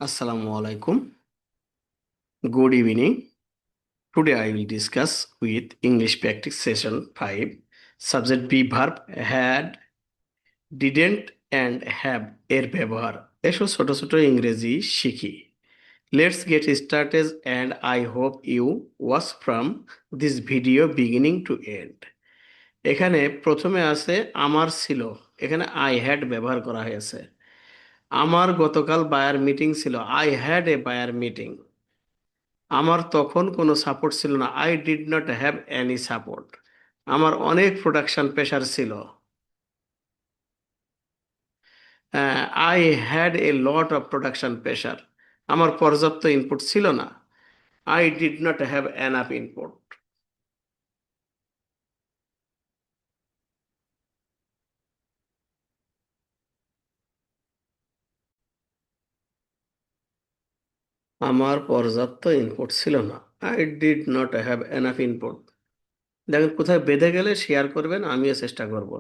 Assalamu alaikum. Good evening. Today I will discuss with English practice session 5. Subject be verb had, didn't and have এর ব্যবহার। এসো ছোট ছোট ইংরেজি শিখি। Let's get started and I hope you watch from this video beginning to end. এখানে প্রথমে আছে আমার ছিল। এখানে I had ব্যবহার করা হয়েছে। আমার গতকাল বায়ার মিটিং ছিল। I had a buyer meeting. আমার তখন কোনো সাপোর্ট ছিল না। I did not have any support. আমার অনেক প্রোডাকশন প্রেশার ছিল। I had a lot of production pressure. আমার পর্যাপ্ত ইনপুট ছিল না। I did not have enough input. আমার পর্যাপ্ত ইনপুট ছিল না। I did not have enough input. দেখেন কোথায় বেঁধে গেলে শেয়ার করবেন, আমিও চেষ্টা করব।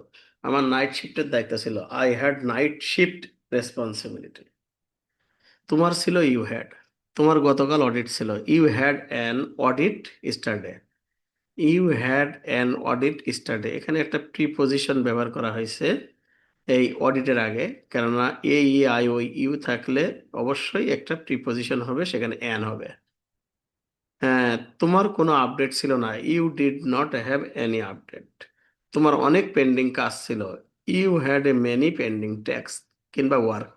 আমার নাইট শিফটের দায়িত্ব ছিল। I had night shift responsibility. তোমার ছিল ইউ হ্যাড। তোমার গতকাল অডিট ছিল। You had an audit yesterday. You had an audit yesterday, এখানে একটা প্রিপোজিশন ব্যবহার করা হয়েছে এই অডিটের আগে। কেননা এ ই আই ও ইউ থাকলে অবশ্যই একটা প্রিপোজিশন হবে, সেখানে অ্যান হবে। হ্যাঁ, তোমার কোনো আপডেট ছিল না। You did not have any update. তোমার অনেক পেন্ডিং কাজ ছিল। You had a many pending tasks কিংবা ওয়ার্ক।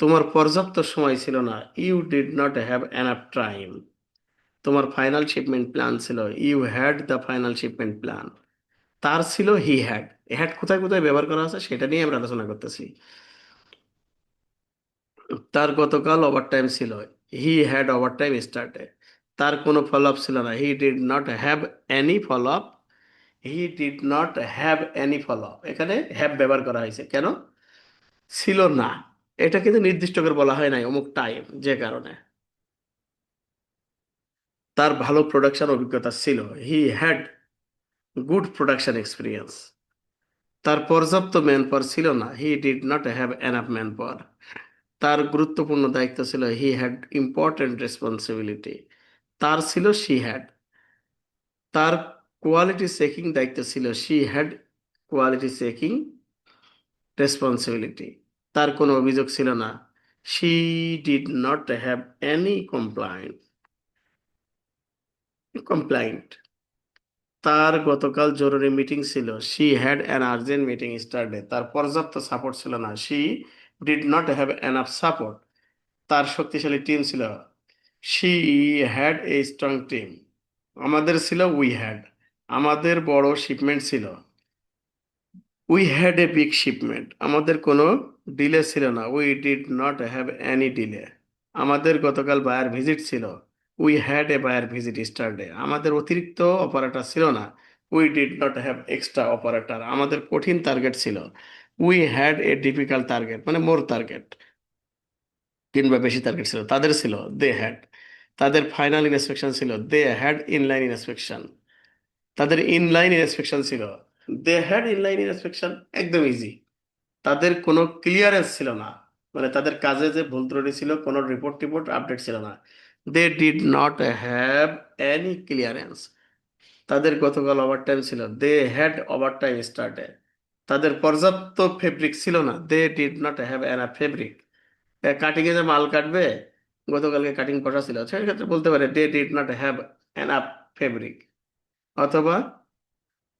তোমার পর্যাপ্ত সময় ছিল না। You did not have enough time. তোমার ফাইনাল শিপমেন্ট প্ল্যান ছিল। You had the final shipment plan. তার ছিল হি হ্যাড। হ্যাড কোথায় কোথায় ব্যবহার করা আছে সেটা নিয়ে আমরা আলোচনা করতেছি। তার গতকাল ওভারটাইম ছিল। He had overtime yesterday. তার কোনো ফলো আপ ছিল না। He did not have any follow up. He did not have any follow up, এখানে হ্যাভ ব্যবহার করা হয়েছে কেন? ছিল না। এটা কিন্তু নির্দিষ্ট করে বলা হয় নাই অমুক টাইম, যে কারণে। তার ভালো প্রোডাকশন অভিজ্ঞতা ছিল। He had good production experience. তার পর্যাপ্ত ম্যান পাওয়ার ছিল না। He did not have enough manpower. তার গুরুত্বপূর্ণ দায়িত্ব ছিল। He had important responsibility. তার ছিল শি হ্যাড। তার কোয়ালিটি চেকিং দায়িত্ব ছিল। She had quality checking responsibility. তার কোনো অভিযোগ ছিল না। She did not have any complaint. তার গতকাল জরুরি মিটিং ছিল। She had an urgent meeting yesterday. তার পর্যাপ্ত সাপোর্ট ছিল না। She did not have enough support. তার শক্তিশালী টিম ছিল। She had a strong team. আমাদের ছিল উই হ্যাড। আমাদের বড় শিপমেন্ট ছিল। We had a big shipment. আমাদের কোনো ডিলে ছিল না। We did not have any delay. আমাদের গতকাল বায়ার ভিজিট ছিল। We had a buyer visit yesterday. আমাদের অতিরিক্ত অপারেটর ছিল না। We did not have extra operator. আমাদের কঠিন টার্গেট ছিল। We had a difficult target, মানে মোর টার্গেট কিংবা বেশি টার্গেট ছিল। তাদের ছিল দে হ্যাড। তাদের ফাইনাল ইন্সপেকশন ছিল। They had inline inspection. তাদের ইনলাইন ইন্সপেকশন ছিল। দে হ্যাড ইনলাইন ইন্সপেকশন, একদম ইজি। তাদের কোনো ক্লিয়ারেন্স ছিল না, মানে তাদের কাজে যে ভুল ত্রুটি ছিল, কোনো রিপোর্ট টিপোর্ট আপডেট ছিল না। They did not have any clearance. তাদের গতকাল ওভারটাইম ছিল। They had overtime yesterday. তাদের পর্যাপ্ত ফেব্রিক ছিল না। They did not have enough fabric. Cutting এ যে মাল কাটবে, গতকালকে কাটিং করা ছিল, সেক্ষেত্রে বলতে পারে they did not have enough fabric. অথবা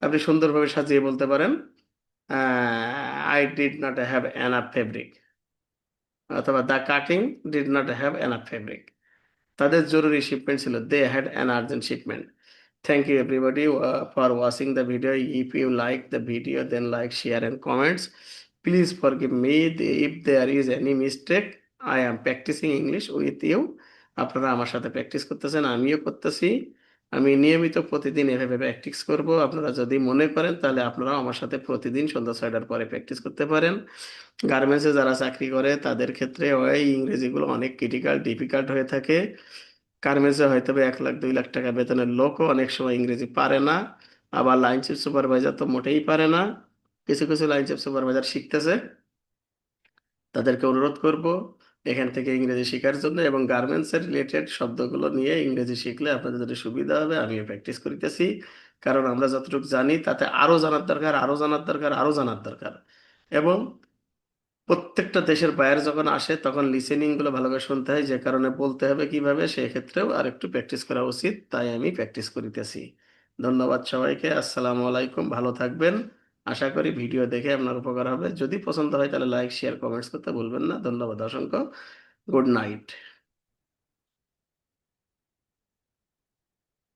আপনি সুন্দরভাবে সাজিয়ে বলতে পারেন I did not have enough fabric. অথবা the cutting did not have enough fabric. তাদের জরুরি শিপমেন্ট ছিল। They had an urgent shipment. Thank you everybody for watching the video. If you like the video, then like, share and comments. Please forgive me if there is any mistake. I am practicing English with you. আপনারা আমার সাথে practice করতেছেন, আমিও করতেছি। আমি নিয়মিত প্রতিদিন এভাবে প্র্যাকটিস করব। আপনারা যদি মনে করেন তাহলে আপনারাও আমার সাথে প্রতিদিন সন্ধ্যা 6টার পরে প্র্যাকটিস করতে পারেন। গার্মেন্টসে যারা চাকরি করে তাদের ক্ষেত্রে ওই ইংরেজিগুলো অনেক ক্রিটিক্যাল ডিফিকাল্ট হয়ে থাকে। গার্মেন্টসে হয়তো 1 লাখ 2 লাখ টাকা বেতনের লোকও অনেক সময় ইংরেজি পারে না। আবার লাইন চিফ সুপারভাইজার তো মোটেই পারে না। কিছু কিছু লাইন চিফ সুপারভাইজার শিখতেছে, তাদেরকে অনুরোধ করব এখান থেকে ইংরেজি শেখার জন্য এবং গার্মেন্টস এর রিলেটেড শব্দগুলো নিয়ে ইংরেজি শিখলে আপনাদের যদি সুবিধা হবে, আমিও প্র্যাকটিস করিতেছি। কারণ আমরা যতটুকু জানি তাতে আরো জানার দরকার, আরো জানার দরকার, আরো জানার দরকার। এবং প্রত্যেকটা দেশের বায়ার যখন আসে তখন লিসেনিং গুলো ভালো করে শুনতে হয়, যে কারণে বলতে হবে কিভাবে সেক্ষেত্রেও আর একটু প্র্যাকটিস করা উচিত, তাই আমি প্র্যাকটিস করিতেছি। ধন্যবাদ সবাইকে, আসসালামু আলাইকুম, ভালো থাকবেন। আশা করি ভিডিও দেখে আপনার উপকার হবে। যদি পছন্দ হয় তাহলে লাইক শেয়ার কমেন্টস করতে ভুলবেন না। ধন্যবাদ অসংখ্য। Good night.